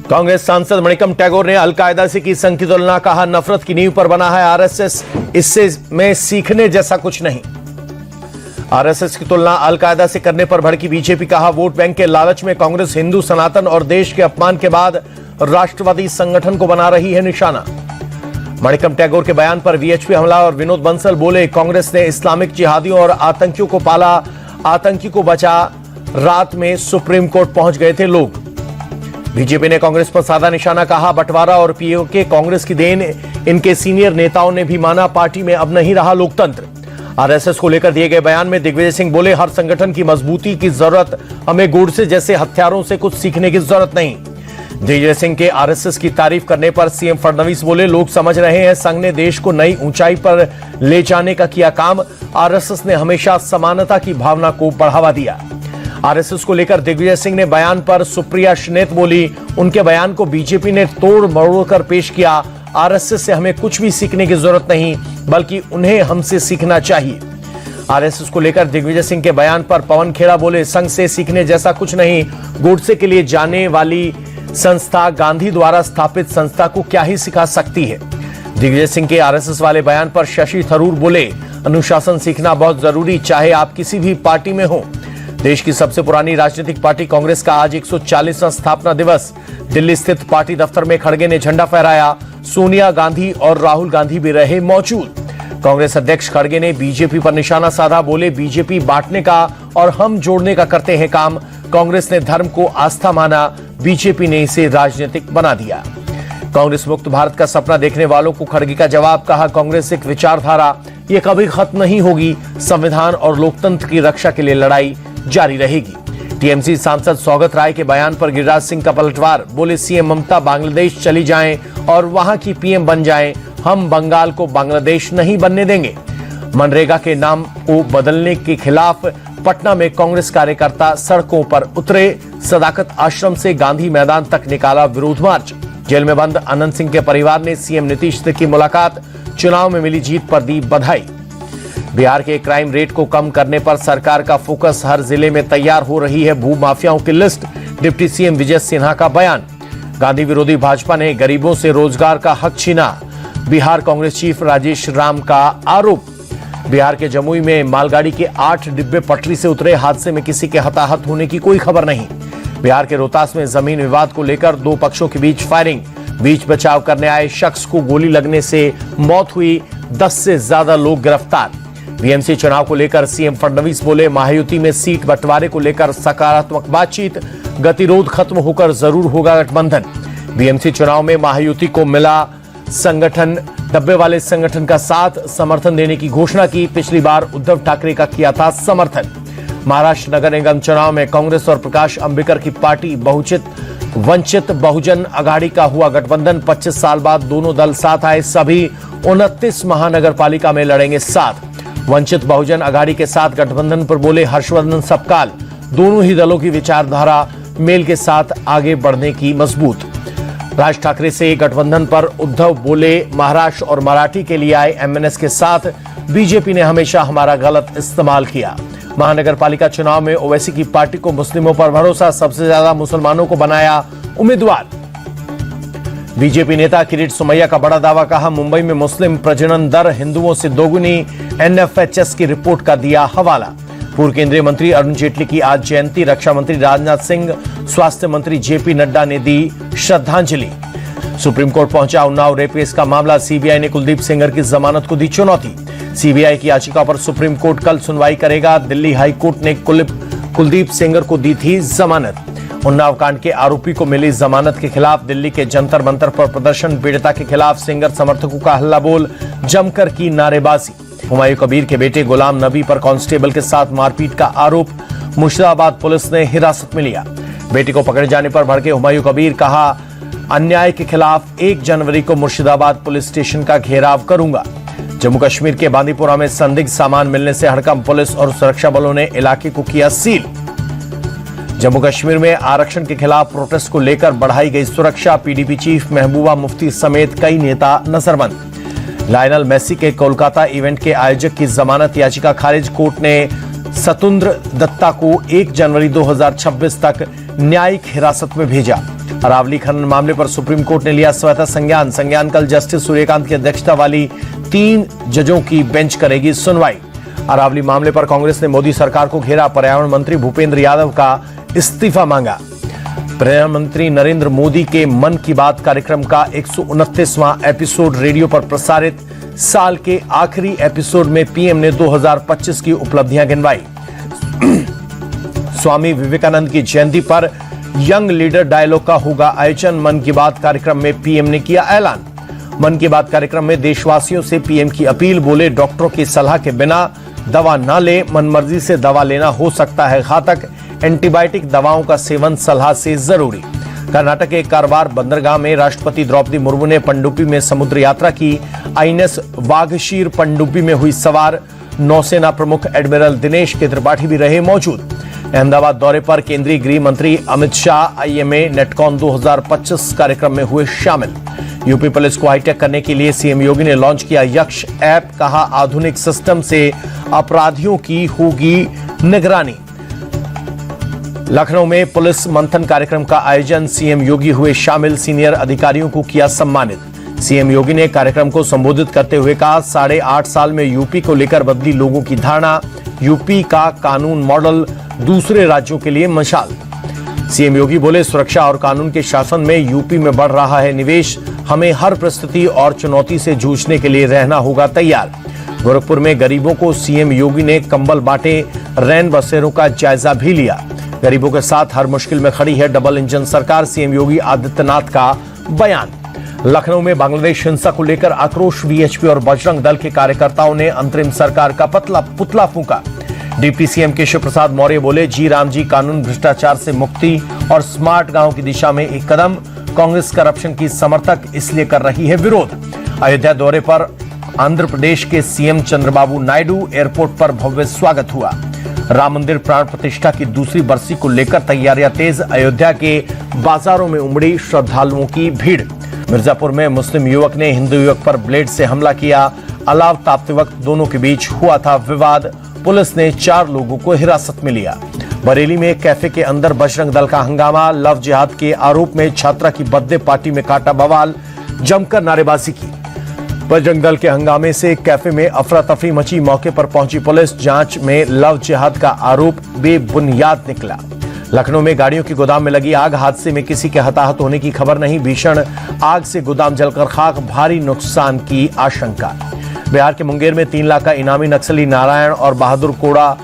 कांग्रेस सांसद मणिकम टैगोर ने अलकायदा से की संघ की तुलना, कहा नफरत की नींव पर बना है आरएसएस, इससे में सीखने जैसा कुछ नहीं। आरएसएस की तुलना अलकायदा से करने पर भड़की बीजेपी, कहा वोट बैंक के लालच में कांग्रेस हिंदू सनातन और देश के अपमान के बाद राष्ट्रवादी संगठन को बना रही है निशाना। मणिकम टैगोर के बयान पर वीएचपी हमला और विनोद बंसल बोले, कांग्रेस ने इस्लामिक जिहादियों और आतंकियों को पाला, आतंकी को बचा, रात में सुप्रीम कोर्ट पहुंच गए थे लोग। बीजेपी ने कांग्रेस पर साधा निशाना, कहा बंटवारा और पीओके कांग्रेस की देन, इनके सीनियर नेताओं ने भी माना, पार्टी में अब नहीं रहा लोकतंत्र। आरएसएस को लेकर दिए गए बयान में दिग्विजय सिंह बोले, हर संगठन की मजबूती की जरूरत, हमें गोडसे जैसे हत्यारों से कुछ सीखने की जरूरत नहीं। दिग्विजय सिंह के आरएसएस की तारीफ करने पर सीएम फडणवीस बोले, लोग समझ रहे हैं संघ ने देश को नई ऊंचाई पर ले जाने का किया काम, आरएसएस ने हमेशा समानता की भावना को बढ़ावा दिया। आरएसएस को लेकर दिग्विजय सिंह ने बयान पर सुप्रिया श्नेत बोली, उनके बयान को बीजेपी ने तोड़ मरोड़ कर पेश किया। आरएसएस से हमें कुछ भी सीखने की जरूरत नहीं, बल्कि उन्हें हमसे सीखना चाहिए। आरएसएस को लेकर दिग्विजय सिंह के बयान पर पवन खेड़ा बोले, संघ से सीखने जैसा कुछ नहीं, गोडसे के लिए जाने वाली संस्था गांधी द्वारा स्थापित संस्था को क्या ही सिखा सकती है। दिग्विजय सिंह के आरएसएस वाले बयान पर शशि थरूर बोले, अनुशासन सीखना बहुत जरूरी, चाहे आप किसी भी पार्टी में हो। देश की सबसे पुरानी राजनीतिक पार्टी कांग्रेस का आज 140वां स्थापना दिवस, दिल्ली स्थित पार्टी दफ्तर में खड़गे ने झंडा फहराया, सोनिया गांधी और राहुल गांधी भी रहे मौजूद। कांग्रेस अध्यक्ष खड़गे ने बीजेपी पर निशाना साधा, बोले बीजेपी बांटने का और हम जोड़ने का करते हैं काम, कांग्रेस ने धर्म को आस्था माना, बीजेपी ने इसे राजनीतिक बना दिया। कांग्रेस मुक्त भारत का सपना देखने वालों को खड़गे का जवाब, कहा कांग्रेस एक विचारधारा, ये कभी खत्म नहीं होगी, संविधान और लोकतंत्र की रक्षा के लिए लड़ाई जारी रहेगी। टीएमसी सांसद सौगत राय के बयान पर गिरिराज सिंह का पलटवार, बोले सीएम ममता बांग्लादेश चली जाएं और वहां की पीएम बन जाएं, हम बंगाल को बांग्लादेश नहीं बनने देंगे। मनरेगा के नाम को बदलने के खिलाफ पटना में कांग्रेस कार्यकर्ता सड़कों पर उतरे, सदाकत आश्रम से गांधी मैदान तक निकाला विरोध मार्च। जेल में बंद अनंत सिंह के परिवार ने सीएम नीतीश से की मुलाकात, चुनाव में मिली जीत पर दी बधाई। बिहार के क्राइम रेट को कम करने पर सरकार का फोकस, हर जिले में तैयार हो रही है भू माफियाओं की list, deputy CM Vijay Sinha का बयान। गांधी विरोधी भाजपा ने गरीबों से रोजगार का हक छीना, बिहार कांग्रेस चीफ राजेश राम का आरोप। बिहार के जमुई में मालगाड़ी के 8 डिब्बे पटरी से उतरे, हादसे में किसी के हताहत होने की कोई खबर नहीं। बिहार के रोहतास में जमीन विवाद को लेकर दो पक्षों के बीच फायरिंग, बीच बचाव करने आए शख्स को गोली लगने से मौत हुई, 10 से ज्यादा लोग गिरफ्तार। बीएमसी चुनाव को लेकर सीएम फडणवीस बोले, महायुति में सीट बंटवारे को लेकर सकारात्मक बातचीत, गतिरोध खत्म होकर जरूर होगा गठबंधन। बीएमसी चुनाव में महायुति को मिला संगठन, डब्बे वाले संगठन का साथ समर्थन देने की घोषणा की, पिछली बार उद्धव ठाकरे का किया था समर्थन। महाराष्ट्र नगर निगम चुनाव में कांग्रेस और प्रकाश अंबेडकर की पार्टी वंचित बहुजन अघाड़ी का हुआ गठबंधन, 25 साल बाद दोनों दल साथ आए, सभी 29 महानगर पालिका में लड़ेंगे साथ। वंचित बहुजन अघाड़ी के साथ गठबंधन पर बोले हर्षवर्धन सपकाल, दोनों ही दलों की विचारधारा मेल के साथ आगे बढ़ने की मजबूत। राज ठाकरे से गठबंधन पर उद्धव बोले, महाराष्ट्र और मराठी के लिए आए एमएनएस के साथ, बीजेपी ने हमेशा हमारा गलत इस्तेमाल किया। महानगर पालिका चुनाव में ओवैसी की पार्टी को मुस्लिमों पर भरोसा, सबसे ज्यादा मुसलमानों को बनाया उम्मीदवार। बीजेपी नेता किरीट सोमैया का बड़ा दावा, कहा मुंबई में मुस्लिम प्रजनन दर हिंदुओं से दोगुनी, एनएफएचएस की रिपोर्ट का दिया हवाला। पूर्व केंद्रीय मंत्री अरुण जेटली की आज जयंती, रक्षा मंत्री राजनाथ सिंह, स्वास्थ्य मंत्री जेपी नड्डा ने दी श्रद्धांजलि। सुप्रीम कोर्ट पहुंचा उन्नाव रेप केस का मामला, सीबीआई ने कुलदीप सेंगर की जमानत को दी चुनौती। सीबीआई की याचिका पर सुप्रीम कोर्ट कल सुनवाई करेगा, दिल्ली हाई कोर्ट ने कुलदीप सेंगर को दी थी जमानत। उन्नाव कांड के आरोपी को मिली जमानत के खिलाफ दिल्ली के जंतर मंतर पर प्रदर्शन, पीड़िता के खिलाफ सेंगर समर्थकों का हल्ला बोल, जमकर की नारेबाजी। हुमायूं कबीर के बेटे गुलाम नबी पर कांस्टेबल के साथ मारपीट का आरोप, मुर्शिदाबाद पुलिस ने हिरासत में लिया। बेटे को पकड़े जाने पर भड़के हुमायूं कबीर, कहा अन्याय के खिलाफ 1 जनवरी को मुर्शिदाबाद पुलिस स्टेशन का घेराव करूंगा। जम्मू कश्मीर के बांदीपुरा में संदिग्ध सामान मिलने से हड़कंप, पुलिस और सुरक्षा बलों ने इलाके को किया सील। जम्मू कश्मीर में आरक्षण के खिलाफ प्रोटेस्ट को लेकर बढ़ाई गई सुरक्षा, पीडीपी चीफ महबूबा मुफ्ती समेत कई नेता नजरबंद। लायनल मेसी के कोलकाता इवेंट के आयोजक की जमानत याचिका खारिज, कोर्ट ने सतुंद्र दत्ता को 1 जनवरी 2026 तक न्यायिक हिरासत में भेजा। अरावली खनन मामले पर सुप्रीम कोर्ट ने लिया स्वतः संज्ञान कल जस्टिस सूर्यकांत की अध्यक्षता वाली 3 जजों की बेंच करेगी सुनवाई। अरावली मामले पर कांग्रेस ने मोदी सरकार को घेरा, पर्यावरण मंत्री भूपेंद्र यादव का इस्तीफा मांगा। प्रधानमंत्री नरेंद्र मोदी के मन की बात कार्यक्रम का 129वां एपिसोड रेडियो पर प्रसारित। साल के आखिरी एपिसोड में पीएम ने 2025 की उपलब्धियां गिनवाई। स्वामी विवेकानंद की जयंती पर यंग लीडर डायलॉग का होगा आयोजन। मन की बात कार्यक्रम में पीएम ने किया ऐलान। मन की बात कार्यक्रम में देशवासियों से पीएम की अपील, बोले डॉक्टरों की सलाह के बिना दवा न ले, मनमर्जी से दवा लेना हो सकता है घातक, एंटीबायोटिक दवाओं का सेवन सलाह से जरूरी। कर्नाटक के कारवार बंदरगाह में राष्ट्रपति द्रौपदी मुर्मू ने पनडुब्बी में समुद्र यात्रा की। आईएनएस वाघशीर पनडुब्बी में हुई सवार। नौसेना प्रमुख एडमिरल दिनेश के त्रिपाठी भी रहे मौजूद। अहमदाबाद दौरे पर केंद्रीय गृह मंत्री अमित शाह आईएमए नेटकॉन 2025 कार्यक्रम में हुए शामिल। यूपी पुलिस को हाईटेक करने के लिए सीएम योगी ने लॉन्च किया यक्ष ऐप, कहा आधुनिक सिस्टम से अपराधियों की होगी निगरानी। लखनऊ में पुलिस मंथन कार्यक्रम का आयोजन, सीएम योगी हुए शामिल, सीनियर अधिकारियों को किया सम्मानित। सीएम योगी ने कार्यक्रम को संबोधित करते हुए कहा 8.5 साल में यूपी को लेकर बदली लोगों की धारणा, यूपी का कानून मॉडल दूसरे राज्यों के लिए मशाल। सीएम योगी बोले सुरक्षा और कानून के शासन में यूपी में बढ़ रहा है निवेश, हमें हर परिस्थिति और चुनौती से जूझने के लिए रहना होगा तैयार। गोरखपुर में गरीबों को सीएम योगी ने कंबल बांटे, रैन बसेरों का जायजा भी लिया। गरीबों के साथ हर मुश्किल में खड़ी है डबल इंजन सरकार, सीएम योगी आदित्यनाथ का बयान। लखनऊ में बांग्लादेश हिंसा को लेकर आक्रोश, वीएचपी और बजरंग दल के कार्यकर्ताओं ने अंतरिम सरकार का पुतला फूंका। डिप्टी सीएम केशव प्रसाद मौर्य बोले जी राम जी कानून, भ्रष्टाचार से मुक्ति और स्मार्ट गांव की दिशा में एक कदम। कांग्रेस करप्शन की समर्थक इसलिए कर रही है विरोध। अयोध्या दौरे पर आंध्र प्रदेश के सीएम चंद्रबाबू नायडू, एयरपोर्ट पर भव्य स्वागत हुआ। राम मंदिर प्राण प्रतिष्ठा की दूसरी बरसी को लेकर तैयारियां तेज, अयोध्या के बाजारों में उमड़ी श्रद्धालुओं की भीड़। मिर्जापुर में मुस्लिम युवक ने हिंदू युवक पर ब्लेड से हमला किया, अलाव तापते वक्त दोनों के बीच हुआ था विवाद, पुलिस ने 4 लोगों को हिरासत में लिया। बरेली में कैफे के अंदर बजरंग दल का हंगामा, लव जिहाद के आरोप में छात्रा की बर्थडे पार्टी में काटा बवाल, जमकर नारेबाजी की। बजरंग दल के हंगामे से कैफे में अफरा तफरी मची, मौके पर पहुंची पुलिस, जांच में लव जिहाद का आरोप बेबुनियाद निकला। लखनऊ में गाड़ियों की गोदाम में लगी आग, हादसे में किसी के हताहत होने की खबर नहीं, भीषण आग से गोदाम जलकर खाक, भारी नुकसान की आशंका। बिहार के मुंगेर में 3 लाख का इनामी नक्सली नारायण और बहादुर कोड़ा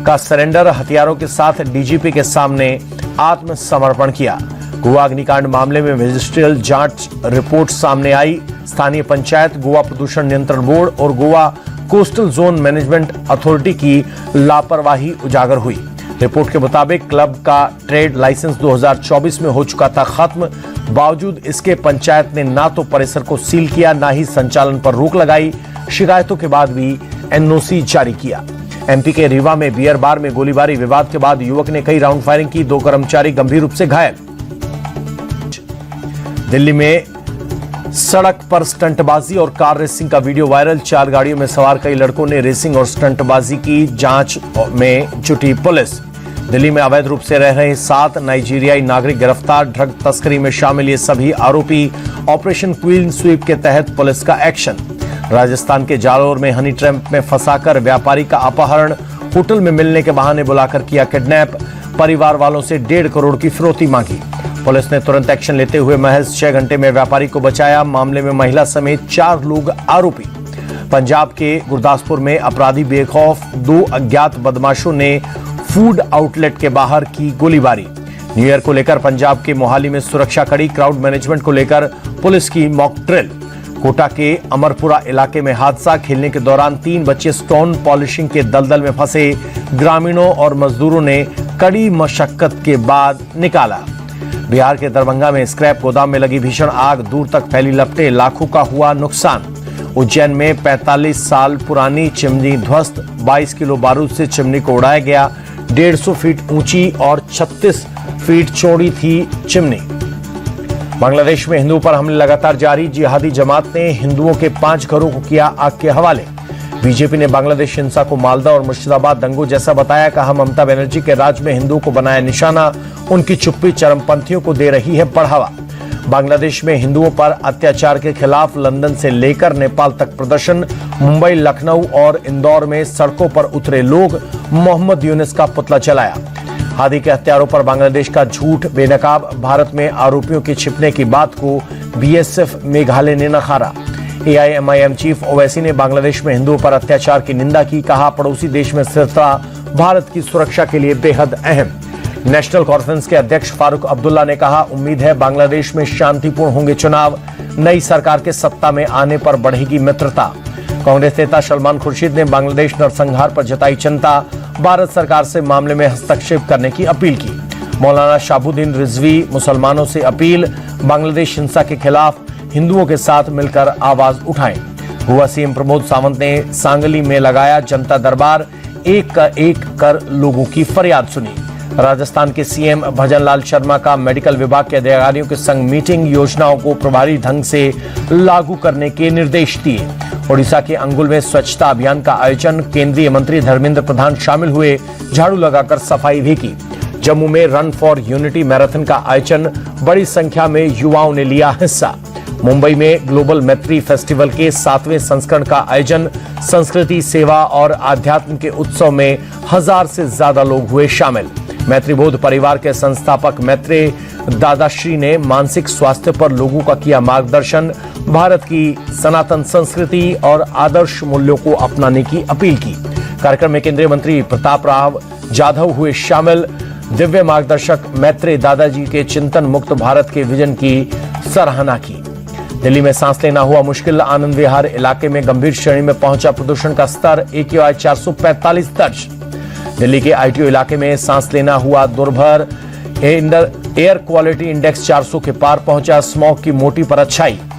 का सरेंडर, हथियारों के साथ डीजीपी के सामने आत्मसमर्पण किया। गोवा अग्निकांड मामले में मजिस्ट्रियल जांच रिपोर्ट सामने आई। स्थानीय पंचायत, गोवा प्रदूषण नियंत्रण बोर्ड और Goa coastal zone management authority की लापरवाही उजागर हुई। रिपोर्ट के मुताबिक क्लब का ट्रेड लाइसेंस 2024 में हो चुका था खत्म, बावजूद इसके पंचायत ने ना तो परिसर को सील किया, ना ही संचालन पर रोक लगाई। शिकायतों के बाद भी एनओसी जारी किया। एमपी के रीवा में बियर बार में गोलीबारी, विवाद के बाद युवक ने कई राउंड फायरिंग की, 2 कर्मचारी गंभीर रूप से घायल। दिल्ली में सड़क पर स्टंटबाजी और कार रेसिंग का वीडियो वायरल, 4 गाड़ियों में सवार कई लड़कों ने रेसिंग और स्टंटबाजी की, जांच में जुटी पुलिस। दिल्ली में अवैध रूप से रह रहे 7 नाइजीरियाई नागरिक गिरफ्तार, ड्रग तस्करी में शामिल ये सभी आरोपी। ऑपरेशन क्वीन स्वीप के तहत पुलिस का एक्शन। राजस्थान के जालोर में हनी ट्रैप में फंसाकर व्यापारी का अपहरण, होटल में मिलने के बहाने बुलाकर किया किडनैप, परिवार वालों से 1.5 करोड़ की फिरौती मांगी। पुलिस ने तुरंत एक्शन लेते हुए महज 6 घंटे में व्यापारी को बचाया। मामले में महिला समेत 4 लोग आरोपी। पंजाब के गुरदासपुर में अपराधी बेखौफ, 2 अज्ञात बदमाशों ने फूड आउटलेट के बाहर की गोलीबारी। न्यू ईयर को लेकर पंजाब के मोहाली में सुरक्षा कड़ी, क्राउड मैनेजमेंट को लेकर पुलिस की मॉक ड्रिल। कोटा के अमरपुरा इलाके में हादसा, खेलने के दौरान 3 बच्चे स्टोन पॉलिशिंग के दलदल में फंसे, ग्रामीणों और मजदूरों ने कड़ी मशक्कत के बाद निकाला। बिहार के दरभंगा में स्क्रैप गोदाम में लगी भीषण आग, दूर तक फैली लपटें, लाखों का हुआ नुकसान। उज्जैन में 45 साल पुरानी चिमनी ध्वस्त, 22 किलो बारूद से चिमनी को उड़ाया गया। 150 फीट ऊंची और 36 फीट चौड़ी थी चिमनी। बांग्लादेश में हिंदुओं पर हमले लगातार जारी, जिहादी जमात ने हिंदुओं के 5 घरों को किया आग के हवाले। बीजेपी ने बांग्लादेश हिंसा को मालदा और मुर्शिदाबाद दंगों जैसा बताया। कहा, ममता बनर्जी के राज में हिंदुओं को बनाया निशाना, उनकी चुप्पी चरमपंथियों को दे रही है बढ़ावा। बांग्लादेश में हिंदुओं पर अत्याचार के खिलाफ लंदन से लेकर नेपाल तक प्रदर्शन। मुंबई, लखनऊ और इंदौर में सड़कों पर उतरे लोग, मोहम्मद यूनुस का पुतला जलाया। हादी के हत्यारों पर बांग्लादेश का झूठ बेनकाब, भारत में आरोपियों के छिपने की बात को बीएसएफ मेघालय ने नकारा। एआईएमआईएम चीफ ओवैसी ने बांग्लादेश में हिंदुओं पर अत्याचार की निंदा की। कहा, पड़ोसी देश में स्थिरता भारत की सुरक्षा के लिए बेहद अहम। नेशनल कॉन्फ्रेंस के अध्यक्ष फारूक अब्दुल्ला ने कहा, उम्मीद है बांग्लादेश में शांतिपूर्ण होंगे चुनाव, नई सरकार के सत्ता में आने पर बढ़ेगी मित्रता। कांग्रेस नेता सलमान खुर्शीद ने बांग्लादेश नरसंहार पर जताई चिंता, भारत सरकार से मामले में हस्तक्षेप करने की अपील की। मौलाना शाहबुद्दीन रिजवी मुसलमानों से अपील, बांग्लादेश हिंसा के खिलाफ हिंदुओं के साथ मिलकर आवाज उठाएं। गोवा सीएम प्रमोद सावंत ने सांगली में लगाया जनता दरबार, एक का एक कर लोगों की फरियाद सुनी। राजस्थान के सीएम भजनलाल शर्मा का मेडिकल विभाग के अधिकारियों के संग मीटिंग, योजनाओं को प्रभावी ढंग से लागू करने के निर्देश दिए। ओडिशा के अंगुल में स्वच्छता अभियान का आयोजन, केंद्रीय मंत्री धर्मेंद्र प्रधान शामिल हुए, झाड़ू लगाकर सफाई भी की। जम्मू में रन फॉर यूनिटी मैराथन का आयोजन, बड़ी संख्या में युवाओं ने लिया हिस्सा। मुंबई में ग्लोबल मैत्री फेस्टिवल के 7वें संस्करण का आयोजन, संस्कृति, सेवा और आध्यात्म के उत्सव में 1000 से ज्यादा लोग हुए शामिल। मैत्रीबोध परिवार के संस्थापक मैत्रेय दादाश्री ने मानसिक स्वास्थ्य पर लोगों का किया मार्गदर्शन, भारत की सनातन संस्कृति और आदर्श मूल्यों को अपनाने की अपील की। कार्यक्रम में केंद्रीय मंत्री प्रताप राव जाधव हुए शामिल। दिव्य मार्गदर्शक मैत्रेय दादाजी के चिंतन मुक्त भारत के विजन की सराहना की। दिल्ली में सांस लेना हुआ मुश्किल, आनंद विहार इलाके में गंभीर श्रेणी में पहुंचा प्रदूषण का स्तर, AQI 445 दर्ज। दिल्ली के ITO इलाके में सांस लेना हुआ दुर्भर, एयर क्वालिटी इंडेक्स 400 के पार पहुंचा, स्मॉग की मोटी परत छाई।